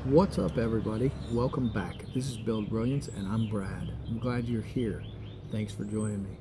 What's up, everybody? Welcome back. This is Brilliance, and I'm Brad. I'm glad you're here. Thanks for joining me.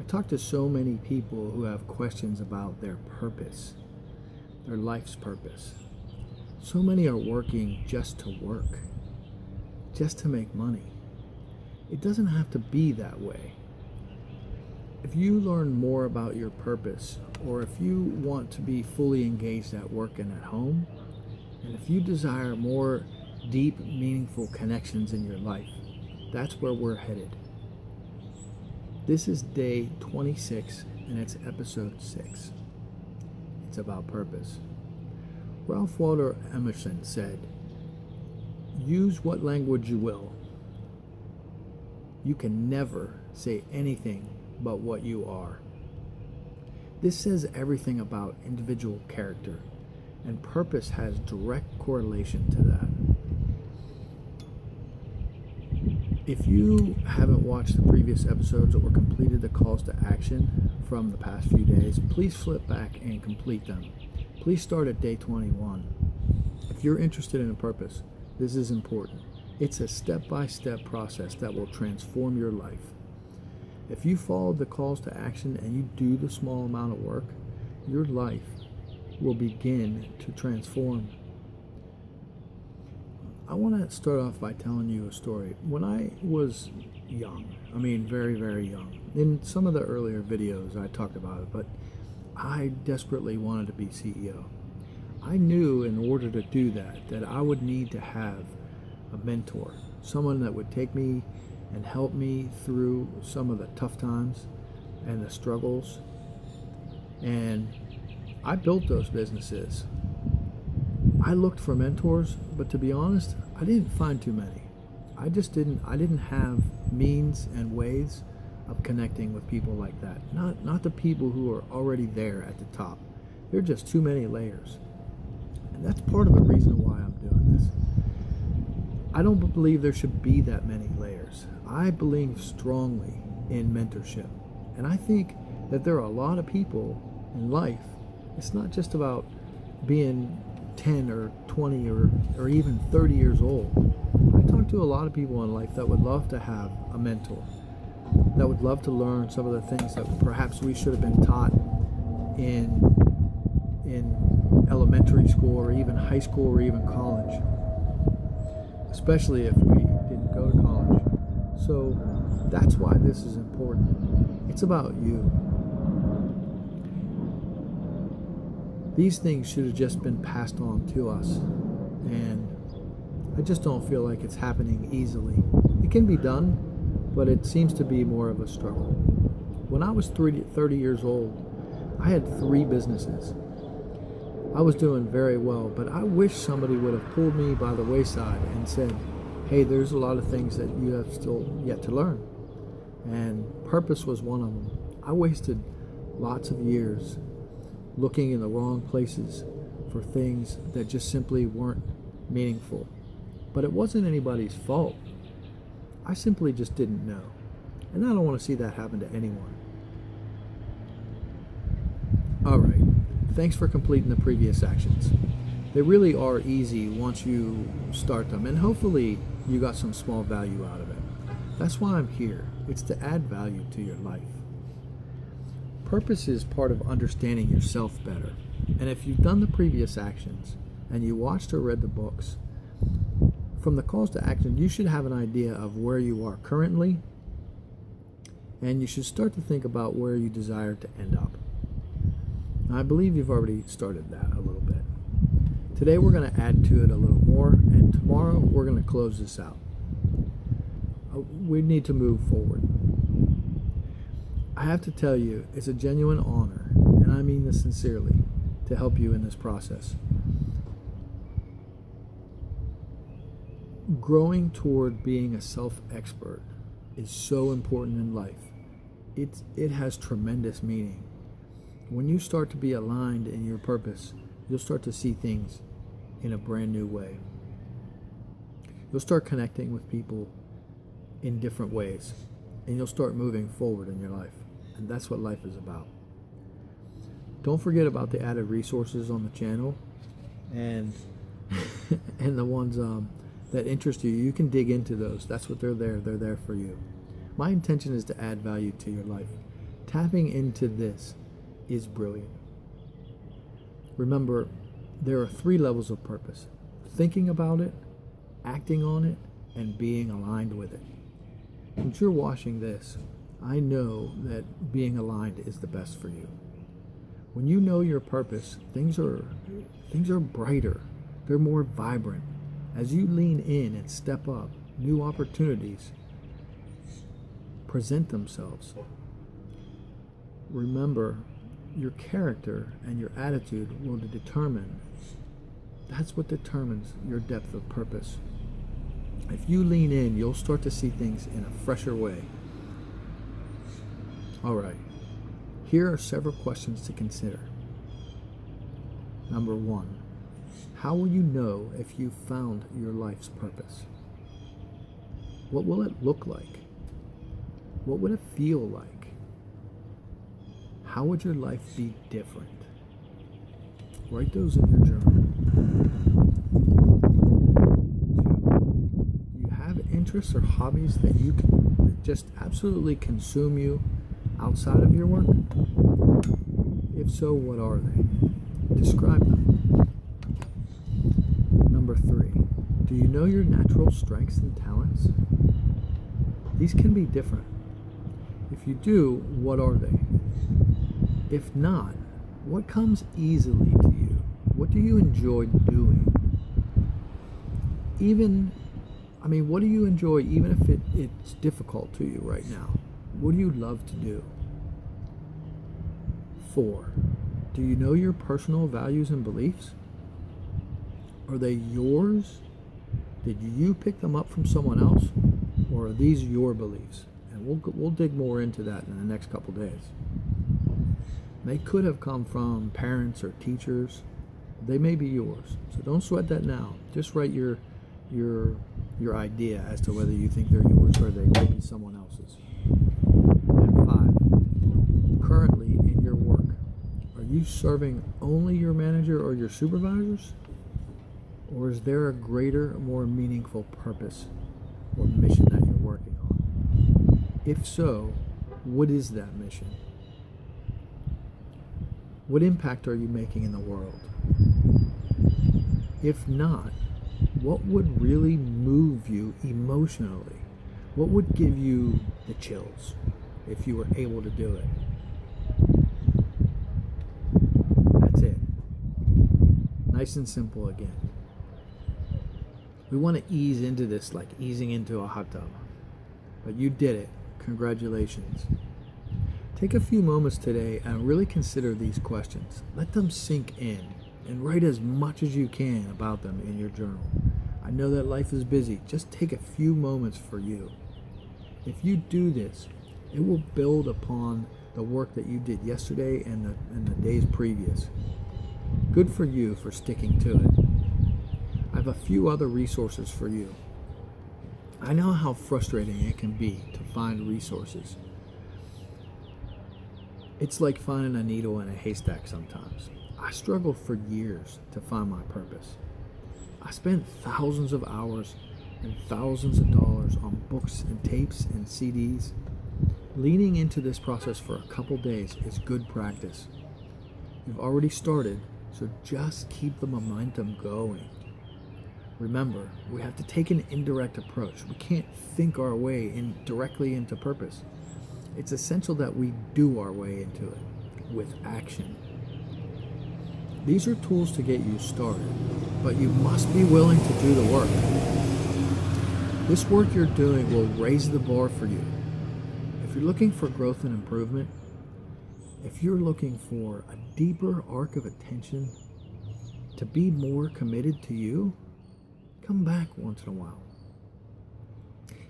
I talk to so many people who have questions about their purpose, their life's purpose. So many are working just to work, just to make money. It doesn't have to be that way. If you learn more about your purpose, or if you want to be fully engaged at work and at home, and if you desire more deep, meaningful connections in your life, that's where we're headed. This is day 26, and it's episode 6. It's about purpose. Ralph Waldo Emerson said, "Use what language you will. You can never say anything but what you are." This says everything about individual character, and purpose has direct correlation to that. If you haven't watched the previous episodes or completed the calls to action from the past few days, please flip back and complete them. Please start at day 21. If you're interested in a purpose, this is important. It's a step-by-step process that will transform your life. If you follow the calls to action and you do the small amount of work, your life will begin to transform. I want to start off by telling you a story. When I was young, very, very young, in some of the earlier videos I talked about it, but I desperately wanted to be CEO. I knew in order to do that I would need to have a mentor, someone that would take me and help me through some of the tough times and the struggles. And I built those businesses. I looked for mentors, but to be honest, I didn't find too many. I didn't have means and ways of connecting with people like that. Not the people who are already there at the top. There are just too many layers. And that's part of the reason why I'm doing this. I don't believe there should be that many layers. I believe strongly in mentorship. And I think that there are a lot of people in life. It's not just about being 10 or 20 or even 30 years old. I talk to a lot of people in life that would love to have a mentor, that would love to learn some of the things that perhaps we should have been taught in elementary school or even high school or even college, especially if we didn't go to college. So that's why this is important. It's about you. These things should have just been passed on to us, and I just don't feel like it's happening easily. It can be done, but it seems to be more of a struggle. When I was 30 years old, I had 3 businesses. I was doing very well, but I wish somebody would have pulled me by the wayside and said, "Hey, there's a lot of things that you have still yet to learn." And purpose was one of them. I wasted lots of years looking in the wrong places for things that just simply weren't meaningful. But it wasn't anybody's fault. I simply just didn't know. And I don't want to see that happen to anyone. Alright, thanks for completing the previous actions. They really are easy once you start them, and hopefully you got some small value out of it. That's why I'm here. It's to add value to your life. Purpose is part of understanding yourself better. And if you've done the previous actions and you watched or read the books, from the calls to action, you should have an idea of where you are currently, and you should start to think about where you desire to end up. Now, I believe you've already started that a little bit. Today we're going to add to it a little more, and tomorrow we're going to close this out. We need to move forward. I have to tell you, it's a genuine honor, and I mean this sincerely, to help you in this process. Growing toward being a self-expert is so important in life. It has tremendous meaning. When you start to be aligned in your purpose, you'll start to see things in a brand new way. You'll start connecting with people in different ways, and you'll start moving forward in your life. And that's what life is about. Don't forget about the added resources on the channel, and and the ones that interest you, you can dig into those. That's what they're there. They're there for you. My intention is to add value to your life. Tapping into this is brilliant. Remember, there are 3 levels of purpose: thinking about it, acting on it, and being aligned with it. Since you're watching this, I know that being aligned is the best for you. When you know your purpose, things are brighter. They're more vibrant. As you lean in and step up, new opportunities present themselves. Remember, your character and your attitude will determine. That's what determines your depth of purpose. If you lean in, you'll start to see things in a fresher way. All right, here are several questions to consider. Number 1, how will you know if you found your life's purpose? What will it look like? What would it feel like? How would your life be different? Write those in your journal. 2, do you have interests or hobbies that just absolutely consume you outside of your work? If so, what are they? Describe them. Number 3, do you know your natural strengths and talents? These can be different. If you do, what are they? If not, what comes easily to you? What do you enjoy doing? What do you enjoy even if it's difficult to you right now? What do you love to do? 4, do you know your personal values and beliefs? Are they yours? Did you pick them up from someone else? Or are these your beliefs? And we'll dig more into that in the next couple days. They could have come from parents or teachers. They may be yours. So don't sweat that now. Just write your idea as to whether you think they're yours or they might be someone else's. And 5, currently in your work, are you serving only your manager or your supervisors? Or is there a greater, more meaningful purpose or mission that you're working on? If so, what is that mission? What impact are you making in the world? If not, what would really move you emotionally? What would give you the chills if you were able to do it? That's it. Nice and simple again. We want to ease into this like easing into a hot tub. But you did it. Congratulations. Take a few moments today and really consider these questions. Let them sink in and write as much as you can about them in your journal. I know that life is busy. Just take a few moments for you. If you do this, it will build upon the work that you did yesterday and the days previous. Good for you for sticking to it. I have a few other resources for you. I know how frustrating it can be to find resources. It's like finding a needle in a haystack sometimes. I struggled for years to find my purpose. I spent thousands of hours and thousands of dollars on books and tapes and CDs. Leaning into this process for a couple days is good practice. You've already started, so just keep the momentum going. Remember, we have to take an indirect approach. We can't think our way directly into purpose. It's essential that we do our way into it with action. These are tools to get you started, but you must be willing to do the work. This work you're doing will raise the bar for you. If you're looking for growth and improvement, if you're looking for a deeper arc of attention, to be more committed to you, come back once in a while.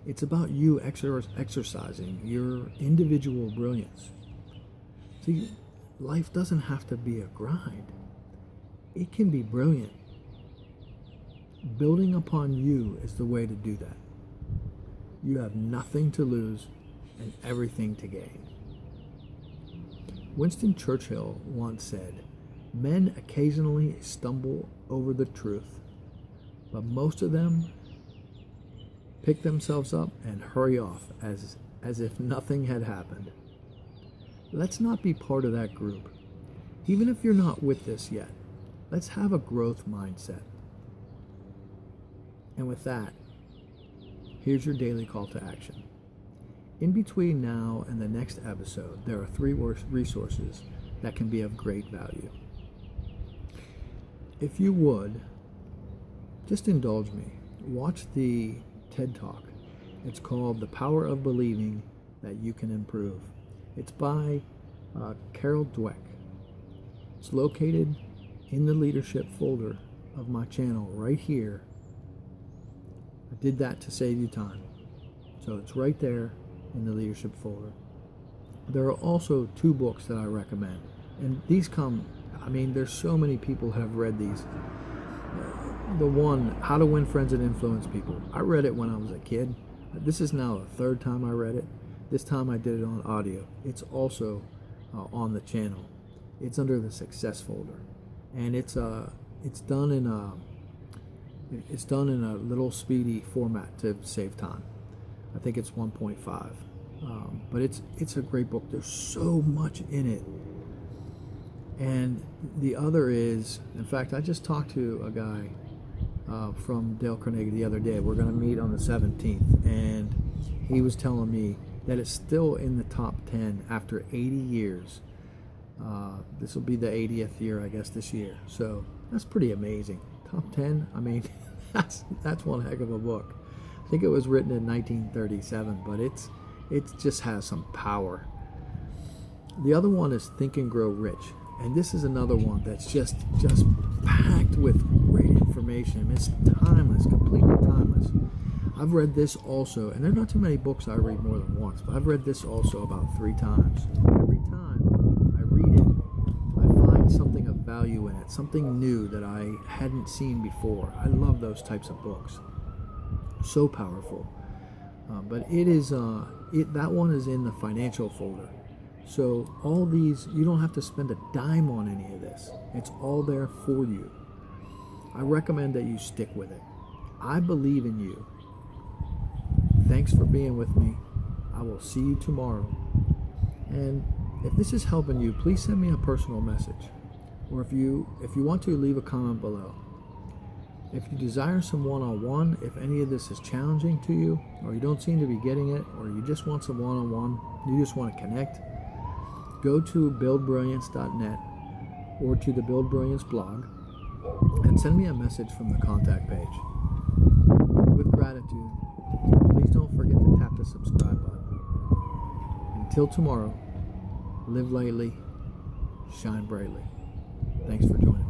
It's about you exercising your individual brilliance. See, life doesn't have to be a grind. It can be brilliant. Building upon you is the way to do that. You have nothing to lose and everything to gain. Winston Churchill once said, "Men occasionally stumble over the truth, but most of them pick themselves up and hurry off as if nothing had happened. Let's not be part of that group. Even if you're not with this yet, let's have a growth mindset. And with that, here's your daily call to action. In between now and the next episode, there are 3 resources that can be of great value. If you would, just indulge me. Watch the TED Talk. It's called The Power of Believing That You Can Improve. It's by Carol Dweck. It's located in the leadership folder of my channel right here. I did that to save you time. So it's right there in the leadership folder. There are also 2 books that I recommend. And these there's so many people who have read these. The one, How to Win Friends and Influence People. I read it when I was a kid. This is now the 3rd time I read it. This time I did it on audio. It's also on the channel. It's under the success folder, and it's done in a little speedy format to save time. I think it's 1.5, but it's a great book. There's so much in it. And the other is, in fact, I just talked to a guy from Dale Carnegie the other day. We're going to meet on the 17th, and he was telling me that it's still in the top 10 after 80 years. This will be the 80th year, I guess, this year. So that's pretty amazing. Top 10, that's one heck of a book. I think it was written in 1937, but it just has some power. The other one is Think and Grow Rich. And this is another one that's just packed with great information. It's timeless, completely timeless. I've read this also, and there are not too many books I read more than once, but I've read this also about 3 times. Every time I read it, I find something of value in it, something new that I hadn't seen before. I love those types of books. So powerful. But it is that one is in the financial folder. So all these, you don't have to spend a dime on any of this. It's all there for you. I recommend that you stick with it. I believe in you. Thanks for being with me. I will see you tomorrow. And if this is helping you, please send me a personal message. Or if you want to, leave a comment below. If you desire some one-on-one, if any of this is challenging to you, or you don't seem to be getting it, or you just want some one-on-one, you just want to connect, go to buildbrilliance.net or to the Build Brilliance blog and send me a message from the contact page. With gratitude, please don't forget to tap the subscribe button. Until tomorrow, live lightly, shine brightly. Thanks for joining me.